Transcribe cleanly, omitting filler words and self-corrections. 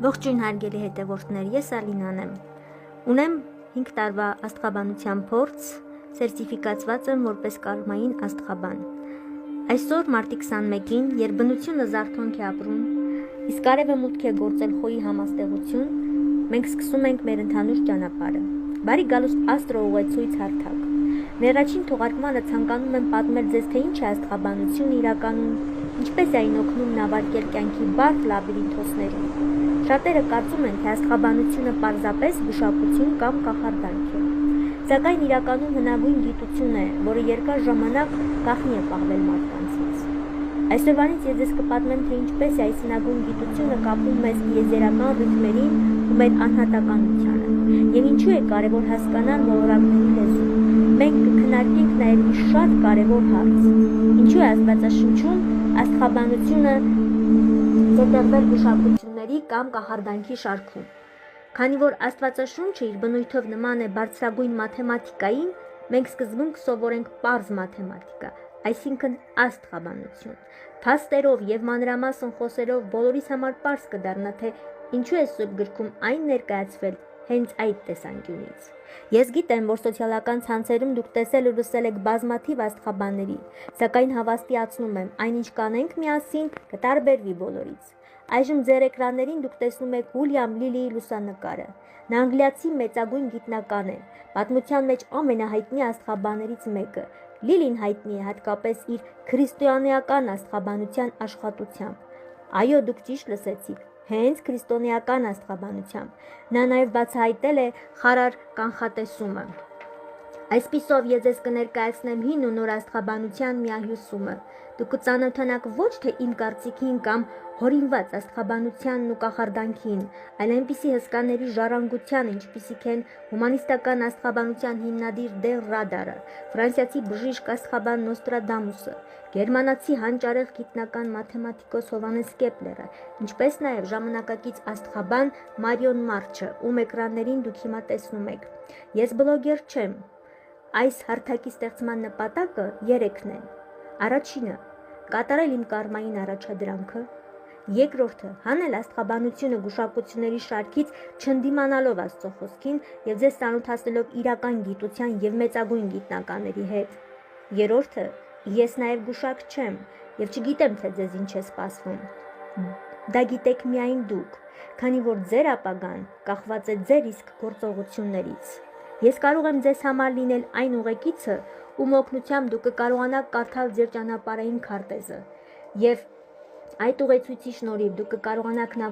Ողջույն հարգելի հետևորդներ, ես Ալինան եմ։ Ունեմ 5 տարվա աստղաբանության փորձ, սերտիֆիկացված եմ որպես կարմային աստղաբան։ Այսօր մարտի 21-ին, երբ բնությունը զարթոնք է ապրում, իսկ արևը մուտք է գործել խոյի համաստեղություն, մենք սկսում ենք մեր ընդհանուր ճանապարհը։ Բարի գալուստ աստրո ուղեցույց հարթակ։ Մեր առաջին թողարկմանը ցանկանում եմ պատմել ձեզ, թե ինչ է աստղաբանությունը իրականում, ինչպես է այն օգնում նավարկել կյանքի բարդ լաբիրինթոսներին։ Շատերը կարծում են, թե աստղաբանությունը պարզապես գուշակություն կամ կախարդանք է, սակայն իրականում հնագույն գիտություն է, որը երկար ժամանակ գաղտնի է պահվել մարդկանցից։ Այսօրվանից ես ձեզ կպատմեմ, թե ինչպես է այս հնագույն գիտությունը կապում մեզ տիեզերական ռիթմերին ու մեր անհատականությանը, եւ ինչու է կարևոր հասկանալ մոլորակների լեզուն։ Մենք կքննարկենք նաեւ մի շատ կարևոր հարց. ինչու է Աստվածաշնչում աստղաբանությունը զետեղվել գուշակությունների կամ կախարդանքի շարքում։ Քանի որ Աստվածաշունչը իր բնույթով նման է բարձրագույն մաթեմատիկային, մենք սկզբում կսովորենք պարզ մաթեմատիկա, այսինքն աստղաբանություն։ Փաստերով եւ մանրամասն խոսելով բոլորիս համար պարզ կդառնա, թե ինչու է Սուրբ գրքում այն ներկայացվել հենց այդ տեսանկյունից։ Ես գիտեմ, որ սոցիալական ցանցերում դուք տեսել ու լսել եք բազմաթիվ աստղաբանների, սակայն հավաստիացնում եմ, այնինչ կանենք միասին կտարբերվի բոլորից։ Այժմ ձեր էկրաններին դուք տեսնում եք Ուիլյամ Լիլիի լուսանկարը։ Նա անգլիացի մեծագույն գիտնական է, պատմության մեջ ամենահայտնի աստղաբաններից մեկը։ Լիլին հայտնի է հատկապես իր քրիստոնեական աստղաբանության աշխատությամբ։ Այո, դուք ճիշտ լսեցիք, հենց քրիստոնեական աստղաբանությամբ։ Նա նաև բացահայտել է խարար կանխատեսումը։ Այսպիսով ես ձեզ կներկայացնեմ հին ու նոր աստղաբանության միահյուսումը։ Դուք կծանոթանաք ոչ թե իմ կարծիքին կամ հորինված աստղաբանությանն ու կախարդանքին, այլ այնպիսի հսկաների ժառանգությանը, ինչպիսիք են հումանիստական աստղաբանության հիմնադիր Դե Ռադարը, ֆրանսիացի բժիշկ աստղաբան Նոստրադամուսը, գերմանացի հանճարեղ գիտնական մաթեմատիկոս Հովանես Կեպլերը, ինչպես նաև ժամանակակից աստղաբան Մարիոն Մարչը, ում էկրաններին դուք հիմա տեսնում եք։ Ես բլոգեր չեմ։ Այս հարթակի ստեղծման նպատակը 3-ն են։ Առաջինը՝ կատարել իմ կարմային առաջադրանքը։ Երկրորդը՝ հանել աստղաբանությունը գուշակությունների շարքից չընդդիմանալով Աստծո խոսքին եւ ձեզ ծանոթացնելով իրական գիտության եւ մեծագույն գիտնականների հետ։ Երրորդը՝ ես նաեւ գուշակ չեմ եւ չգիտեմ, թե ձեզ ինչ է սպասվում։ Դա գիտեք միայն դուք, քանի որ ձեր ապագան կախված է ձեր իսկ գործողություններից։ Ես կարող եմ ձեզ համար լինել այն ուղեկիցը, ում օգնությամբ դուք կկարողանաք կարդալ ձեր ճանապարհային քարտեզը, եւ այդ ուղեցույցի շնորհիվ դուք կկարողանաք